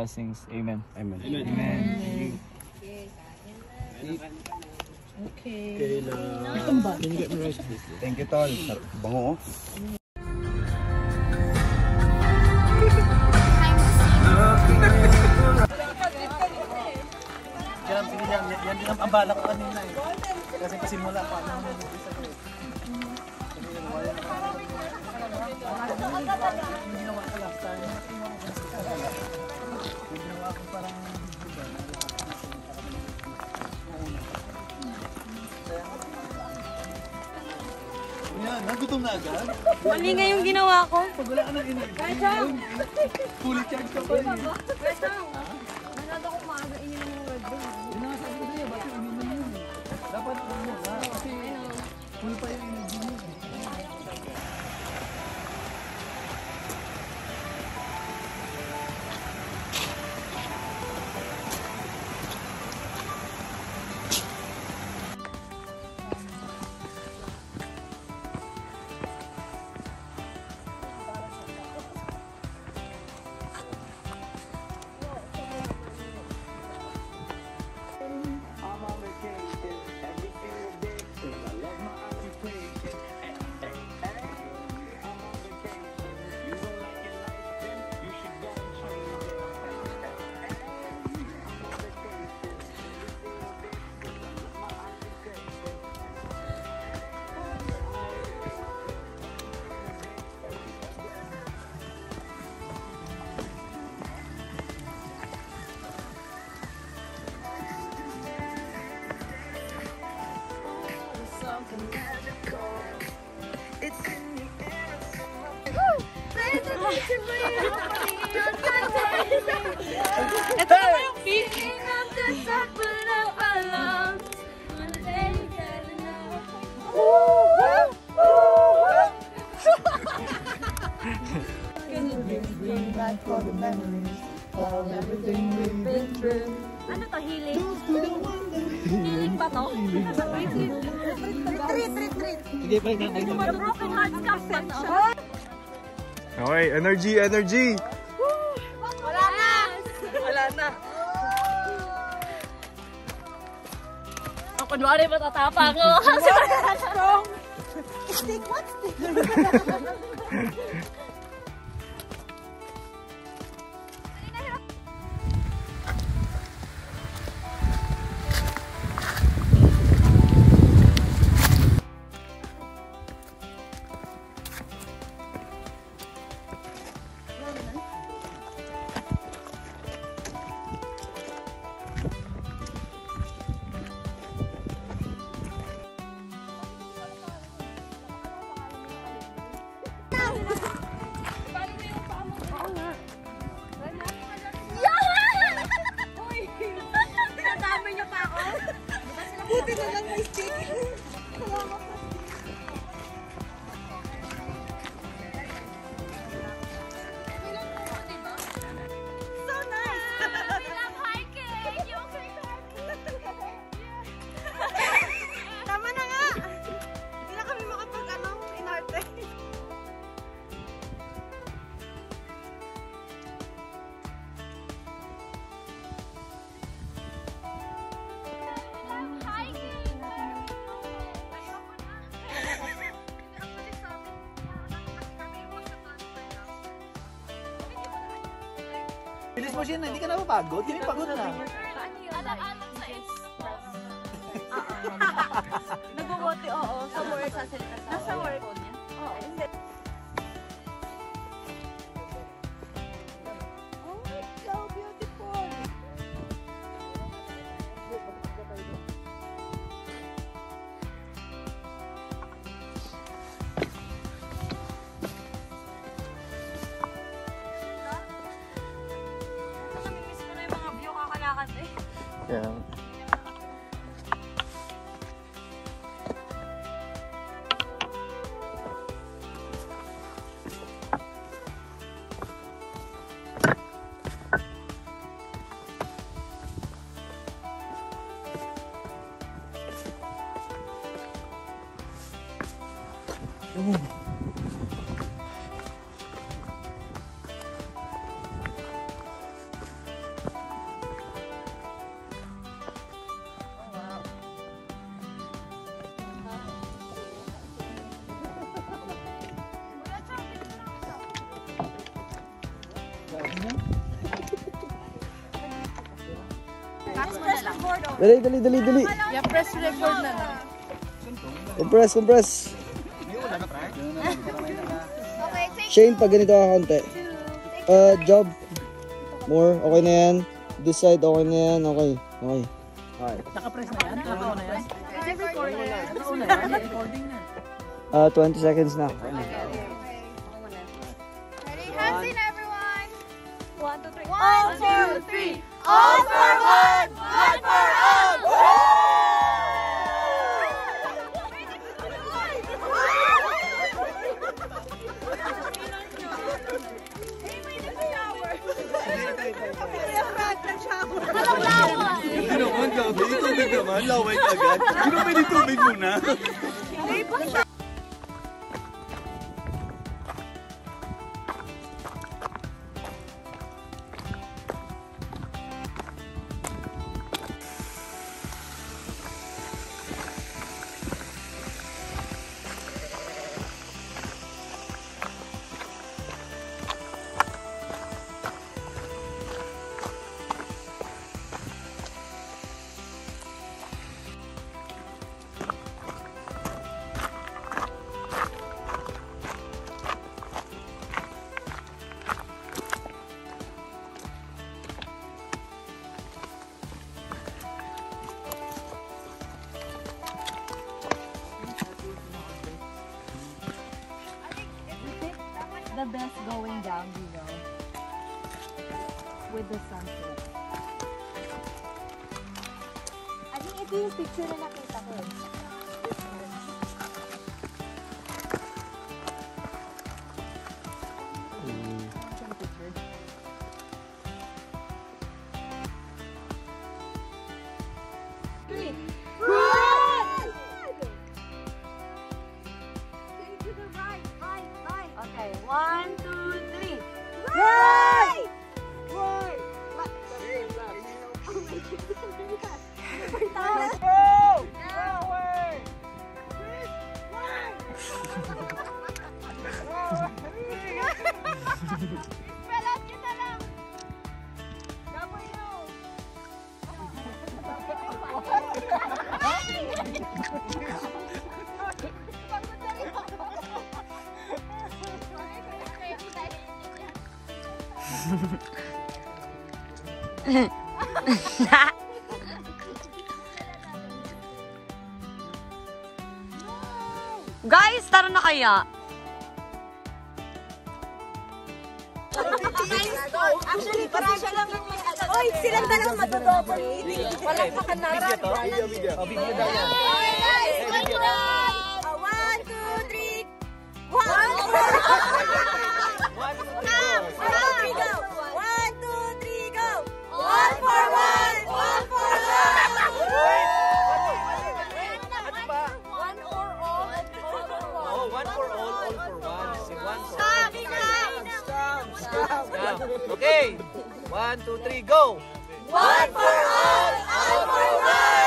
blessings. Amen. Amen. Amen. Okay. Can you get me rice, please? Thank you, Tol. Bango, oh. Yan din ang bala ko kanina eh. Kasi pasimula pa naman yung isa ko eh. Hindi naman ka last time. Ginawa ko parang yan, nagutom na agad. Mali nga yung ginawa ko. Pag wala ka ng energy. Fully charged ka pa eh. Manado ko maaga ininom yung Red Bull. Yun na sabi ko sa'yo, bakit uminom yun? Dapat ano na, kasi full pa yung energy mo. Ito naman yung feeling of the sakit of our lungs. Ano to? Healing? Healing ba to? Retreat. Sige pa yung The broken hearts cup ba to? okay, energy. Wala na. Ang kunwari matatapang ko. Kasi strong. Stick. Buti na lang may stick. So nice! We love hiking! You also like hiking? Tama na nga! Hindi na kami makapag inarte. Bilis mo siya na, hindi ka na mapagod. Hindi pagod na. Alam sa express. Nag-work, oo. Sa work. Nasa work. Oo. Oh, it's so beautiful. Namimiss ko na yung mga view kakalakad eh. Yeah. press record. Dali. Yeah, press record na lang. Compress. Okay, take Shane, pag ganito ka konti. Job. More. Okay na yan. This side, okay na yan. Okay. Naka-press na yan? Nakao na yan? recording. Nakao na yan? Recording na. 20 seconds na. Ready? Hands in, everyone. 1, 2, 3. 1, 2, 3. All for one. One for all. Hindi naman, gabi. Tubig naman. Laway agad. Hindi naman pwede tubig muna. The best going down below with the sunset. I think ito yung picture na nakita ko. Okay, 1, 2, 3. Right! Pelat kita lang. Guys, tara na kaya. Actually, parang siya lang ang may ano. Oy, silang dalawang madodouble meeting. Walang makanara. Video daw yan. Okay, guys. Good job. 1, 2, 3. 1, 2, 3, go. 1, 2, 3, go. One for one. One for one. Ano ba? One for all. And all for one. Oh, one for all for one. Si one for Stop, Stop. Okay. 1, 2, 3, go! One for all for one.